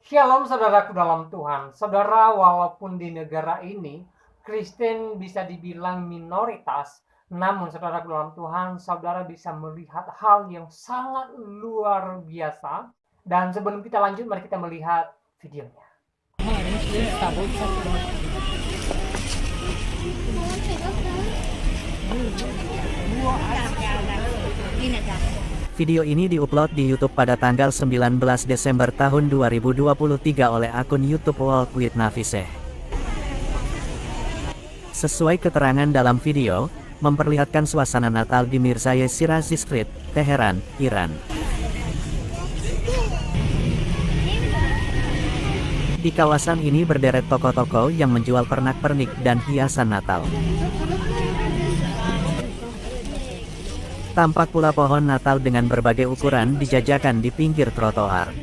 Shalom saudaraku dalam Tuhan. Saudara, walaupun di negara ini Kristen bisa dibilang minoritas, namun saudaraku dalam Tuhan, saudara bisa melihat hal yang sangat luar biasa. Dan sebelum kita lanjut, mari kita melihat videonya. Video ini diupload di YouTube pada tanggal 19 Desember tahun 2023 oleh akun YouTube Walk with Nafiseh. Sesuai keterangan dalam video, memperlihatkan suasana Natal di Mirza Shirazi Street, Teheran, Iran. Di kawasan ini berderet toko-toko yang menjual pernak-pernik dan hiasan Natal. Tampak pula pohon Natal dengan berbagai ukuran dijajakan di pinggir trotoar.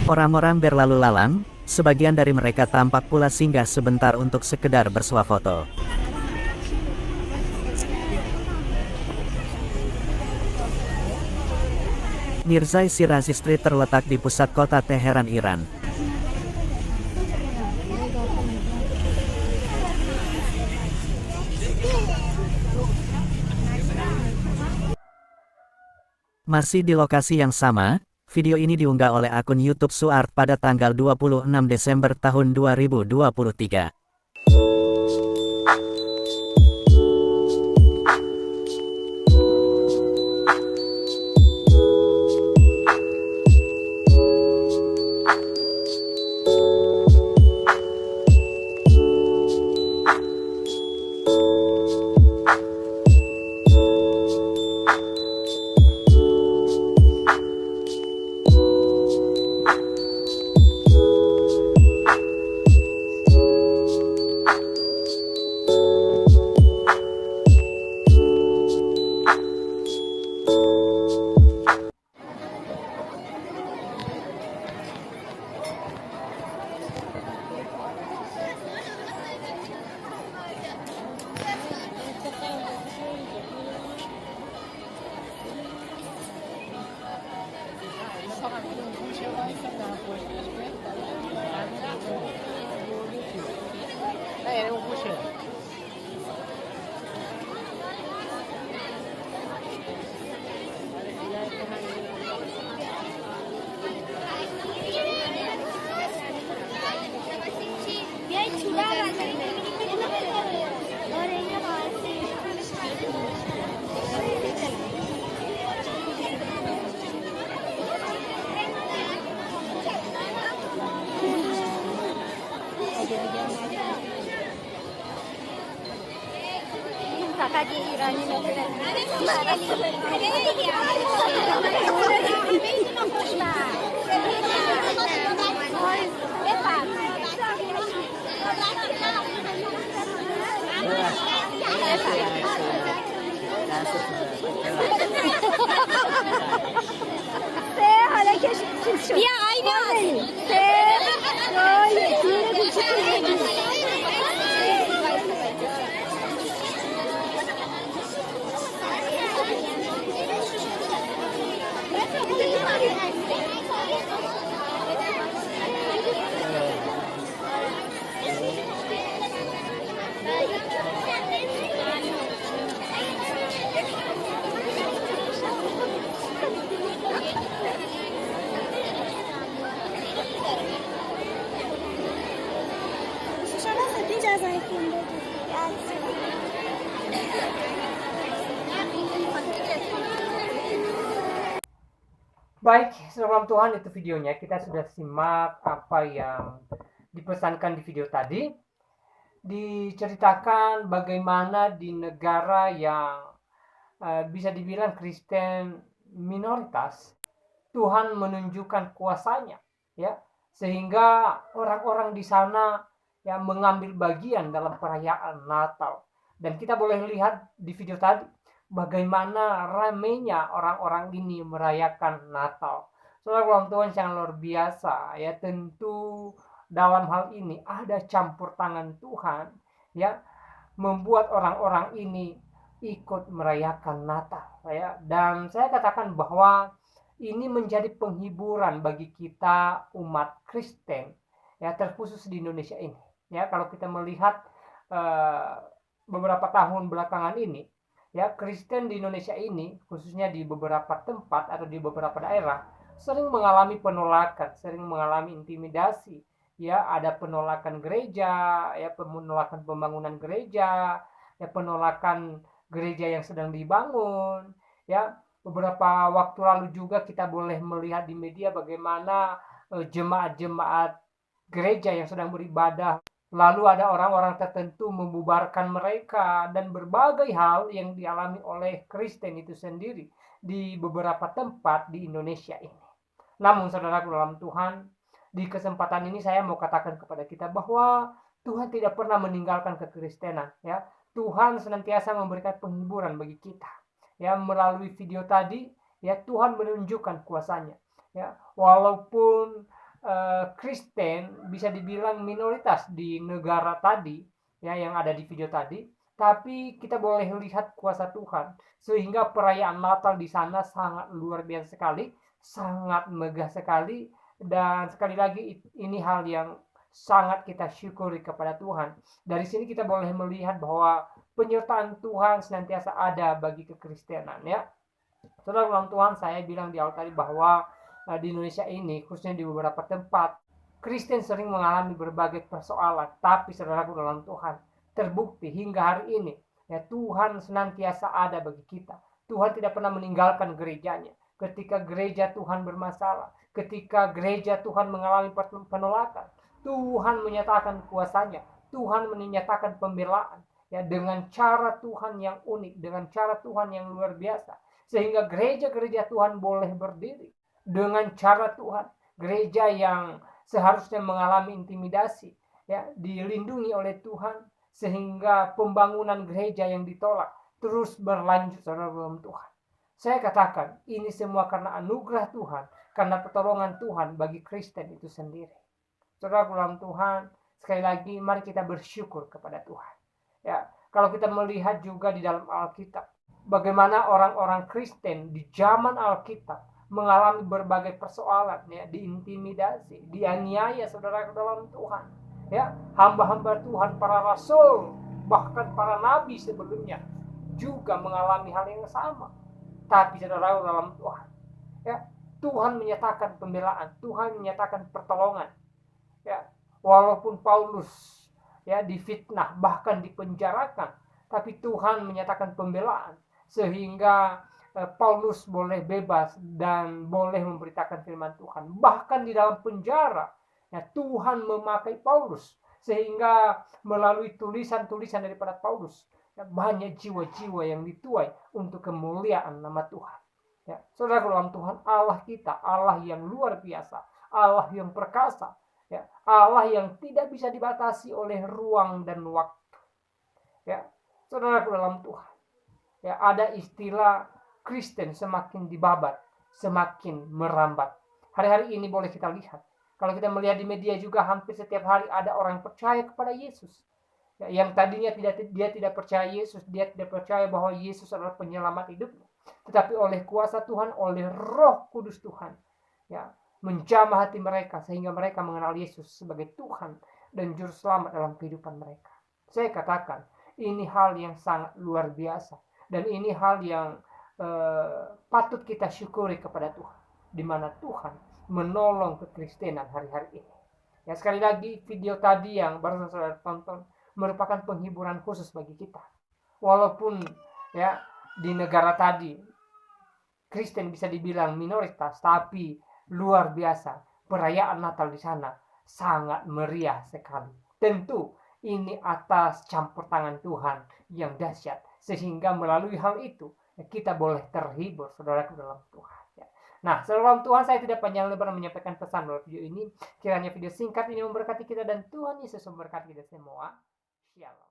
Orang-orang berlalu lalang, sebagian dari mereka tampak pula singgah sebentar untuk sekedar bersuah foto. Mirza Shirazi Street terletak di pusat kota Teheran, Iran. Masih di lokasi yang sama, video ini diunggah oleh akun YouTube Suart pada tanggal 26 Desember tahun 2023. بیا Baik, saudara Tuhan, itu videonya. Kita sudah simak apa yang dipesankan di video tadi. Diceritakan bagaimana di negara yang bisa dibilang Kristen minoritas, Tuhan menunjukkan kuasanya, ya, sehingga orang-orang di sana yang mengambil bagian dalam perayaan Natal. Dan kita boleh lihat di video tadi bagaimana ramainya orang-orang ini merayakan Natal. Saudara ulang Tuhan yang luar biasa, ya, tentu dalam hal ini ada campur tangan Tuhan, ya, membuat orang-orang ini ikut merayakan Natal. ya. Dan saya katakan bahwa ini menjadi penghiburan bagi kita umat Kristen, ya, terkhusus di Indonesia ini. Ya, kalau kita melihat beberapa tahun belakangan ini, ya, Kristen di Indonesia ini, khususnya di beberapa tempat atau di beberapa daerah, sering mengalami penolakan, sering mengalami intimidasi. Ya, ada penolakan gereja, ya, penolakan pembangunan gereja, ya, penolakan gereja yang sedang dibangun. Ya, beberapa waktu lalu juga kita boleh melihat di media bagaimana jemaat-jemaat gereja yang sedang beribadah, lalu ada orang-orang tertentu membubarkan mereka, dan berbagai hal yang dialami oleh Kristen itu sendiri di beberapa tempat di Indonesia ini. Namun saudaraku dalam Tuhan, di kesempatan ini saya mau katakan kepada kita bahwa Tuhan tidak pernah meninggalkan kekristenan, ya. Tuhan senantiasa memberikan penghiburan bagi kita. Ya, melalui video tadi, ya, Tuhan menunjukkan kuasanya. Ya, walaupun Kristen bisa dibilang minoritas di negara tadi, ya, yang ada di video tadi, tapi kita boleh lihat kuasa Tuhan sehingga perayaan Natal di sana sangat luar biasa sekali, sangat megah sekali, dan sekali lagi ini hal yang sangat kita syukuri kepada Tuhan. Dari sini kita boleh melihat bahwa penyertaan Tuhan senantiasa ada bagi kekristenan, ya. Saudara dalam Tuhan, saya bilang di awal tadi bahwa di Indonesia ini, khususnya di beberapa tempat, Kristen sering mengalami berbagai persoalan. Tapi saudaraku dalam Tuhan, terbukti hingga hari ini, ya, Tuhan senantiasa ada bagi kita. Tuhan tidak pernah meninggalkan gerejanya. Ketika gereja Tuhan bermasalah, ketika gereja Tuhan mengalami penolakan, Tuhan menyatakan kuasanya, Tuhan menyatakan pembelaan, ya, dengan cara Tuhan yang unik, dengan cara Tuhan yang luar biasa, sehingga gereja-gereja Tuhan boleh berdiri dengan cara Tuhan. Gereja yang seharusnya mengalami intimidasi, ya, dilindungi oleh Tuhan, sehingga pembangunan gereja yang ditolak terus berlanjut saudara dalam Tuhan. Saya katakan ini semua karena anugerah Tuhan, karena pertolongan Tuhan bagi Kristen itu sendiri. Saudara dalam Tuhan, sekali lagi mari kita bersyukur kepada Tuhan. Ya, kalau kita melihat juga di dalam Alkitab, bagaimana orang-orang Kristen di zaman Alkitab mengalami berbagai persoalan, ya, diintimidasi, dianiaya saudara dalam Tuhan. Ya, hamba-hamba Tuhan, para rasul, bahkan para nabi sebelumnya juga mengalami hal yang sama. Tapi saudara dalam Tuhan, ya, Tuhan menyatakan pembelaan, Tuhan menyatakan pertolongan. Ya, walaupun Paulus, ya, difitnah, bahkan dipenjarakan, tapi Tuhan menyatakan pembelaan sehingga Paulus boleh bebas dan boleh memberitakan firman Tuhan. Bahkan di dalam penjara, ya, Tuhan memakai Paulus sehingga melalui tulisan-tulisan daripada Paulus, ya, banyak jiwa-jiwa yang dituai untuk kemuliaan nama Tuhan. Ya, saudara dalam Tuhan, Allah kita, Allah yang luar biasa, Allah yang perkasa, ya, Allah yang tidak bisa dibatasi oleh ruang dan waktu. Ya, saudara dalam Tuhan, ya, ada istilah Kristen semakin dibabat, semakin merambat. Hari-hari ini boleh kita lihat, kalau kita melihat di media juga hampir setiap hari ada orang yang percaya kepada Yesus. Ya, yang tadinya dia tidak percaya Yesus, dia tidak percaya bahwa Yesus adalah penyelamat hidupnya. Tetapi oleh kuasa Tuhan, oleh Roh Kudus Tuhan, ya, menjamah hati mereka sehingga mereka mengenal Yesus sebagai Tuhan dan Juru Selamat dalam kehidupan mereka. Saya katakan, ini hal yang sangat luar biasa. Dan ini hal yang patut kita syukuri kepada Tuhan, di mana Tuhan menolong kekristenan hari-hari ini. Ya, sekali lagi video tadi yang baru saudara tonton merupakan penghiburan khusus bagi kita. Walaupun, ya, di negara tadi Kristen bisa dibilang minoritas, tapi luar biasa perayaan Natal di sana sangat meriah sekali. Tentu ini atas campur tangan Tuhan yang dahsyat, sehingga melalui hal itu kita boleh terhibur saudaraku dalam Tuhan. Ya. Nah, saudara dalam Tuhan, saya tidak panjang lebar menyampaikan pesan dalam video ini. Kiranya video singkat ini memberkati kita dan Tuhan Yesus memberkati kita semua. Shalom.